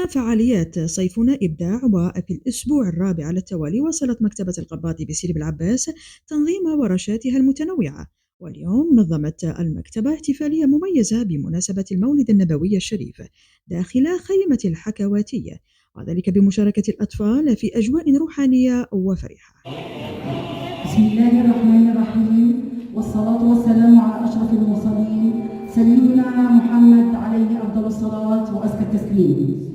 أثناء فعاليات صيفنا إبداع وفي الأسبوع الرابع على التوالي واصلت مكتبة القباطي بسيدي بالعباس تنظيم ورشاتها المتنوعة، واليوم نظمت المكتبة احتفالية مميزة بمناسبة المولد النبوي الشريف داخل خيمة الحكواتية، وذلك بمشاركة الأطفال في أجواء روحانية وفرحة. بسم الله الرحمن الرحيم، والصلاة والسلام على أشرف المرسلين سيدنا محمد عليه أفضل الصلاة وأزكى التسليم.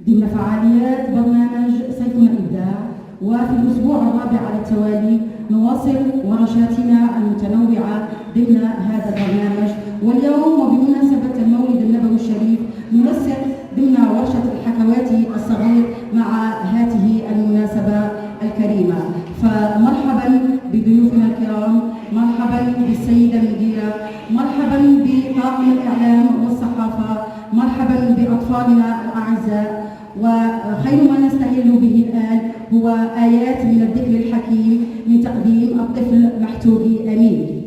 ضمن فعاليات برنامج صيفنا إبداع، وفي الأسبوع الرابع على التوالي نواصل ورشاتنا المتنوعة ضمن هذا البرنامج، واليوم وبمناسبة المولد النبوي الشريف ننسق ضمن ورشة الحكواتي الصغير مع هذه المناسبة الكريمة. فمرحبا بضيوفنا الكرام، مرحبا بالسيدة المديرة، مرحبا بطاقم الإعلام والصحافة، مرحبا بأطفالنا الأعزاء. وخير ما نستهل به الآن هو آيات من الذكر الحكيم من تقديم الطفل محتوبي أمين.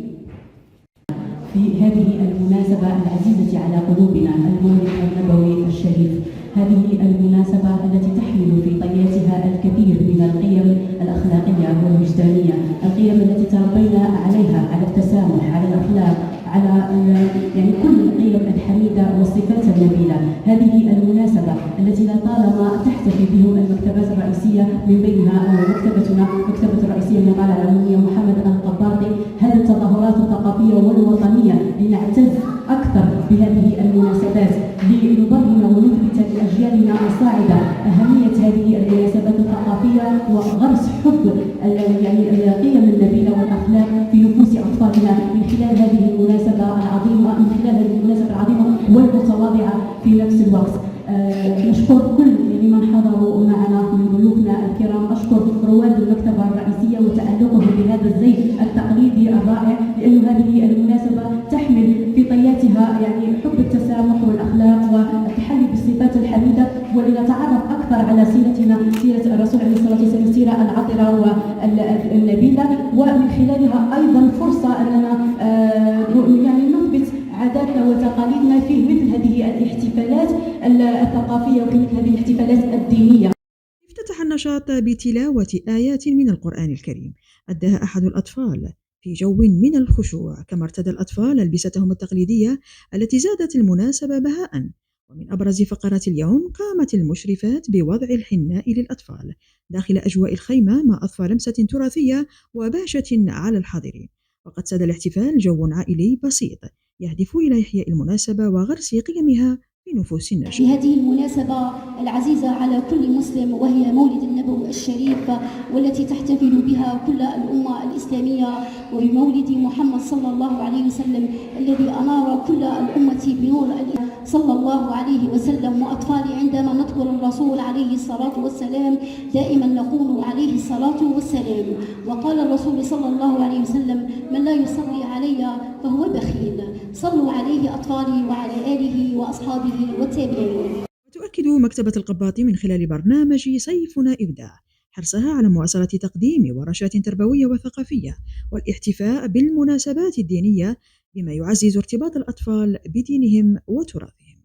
في هذه المناسبة العزيزة على قلوبنا، المولد النبوي الشريف، هذه المناسبة التي تحمل في طياتها الكثير من القيم الأخلاقية والوجدانية، القيم التي تربينا عليها، على التسامح، على الأخلاق، على يعني كل القيم الحميدة والصفات النبيلة. هذه المناسبة التي لطالما تحتفي بها المكتبات الرئيسية، من بينها مكتبتنا مكتبة الرئيسية للمطالعة العمومية محمد القباطي. هذه التظاهرات الثقافية والوطنية لنعتز أكثر بهذه المناسبات، لنبرهن ونثبت لأجيالنا الصاعدة أهمية هذه المناسبات الثقافية وغرس حب يعني القيم النبيلة والأخلاق في نفوس أطفالنا من خلال هذه المناسبة العظيمة، من خلال هذه المناسبة العظيمة والمتواضعة في نفس الوقت. نشكر كل من حضروا معنا من ضيوفنا الكرام، أشكر رواد المكتبة الرئيسية وتألقهم بهذا الزي التقليدي الرائع، لأن هذه المناسبة تحمل في طياتها يعني حب التسامح والأخلاق والتحلي بالصفات الحميدة، ولنتعرف أكثر على سيرتنا، سيرة الرسول عليه الصلاة والسلام، السيرة العطرة والنبيلة، ومن خلالها أيضا فرصة أننا يعني نثبت عاداتنا وتقاليدنا في مثل هذه الاحتفالات الثقافية وكذلك هذه الاحتفالات الدينية. افتتح النشاط بتلاوة آيات من القرآن الكريم أداها أحد الأطفال في جو من الخشوع، كما ارتدى الأطفال ألبستهم التقليدية التي زادت المناسبة بهاء. ومن أبرز فقرات اليوم قامت المشرفات بوضع الحناء للأطفال داخل أجواء الخيمة، ما أضفى لمسة تراثية وبهجة على الحاضرين. وقد ساد الاحتفال جو عائلي بسيط يهدف إلى إحياء المناسبة وغرس قيمها في نفوس النشء. في هذه المناسبة العزيزة على كل مسلم، وهي مولد النبوي الشريف، والتي تحتفل بها كل الأمة الإسلامية، وبمولد محمد صلى الله عليه وسلم الذي أنار كل الأمة بنور صلى الله عليه وسلم. وأطفالي، عندما نذكر الرسول عليه الصلاة والسلام دائما نقول عليه الصلاة والسلام. وقال الرسول صلى الله عليه وسلم: من لا يصلي علي فهو بخيل. صلوا عليه أطفالي وعلى آله وأصحابه والتابعين. وتؤكد مكتبة القباطي من خلال برنامج صيفنا إبداع حرصها على مواصلة تقديم ورشات تربوية وثقافية والاحتفاء بالمناسبات الدينية، بما يعزز ارتباط الأطفال بدينهم وتراثهم.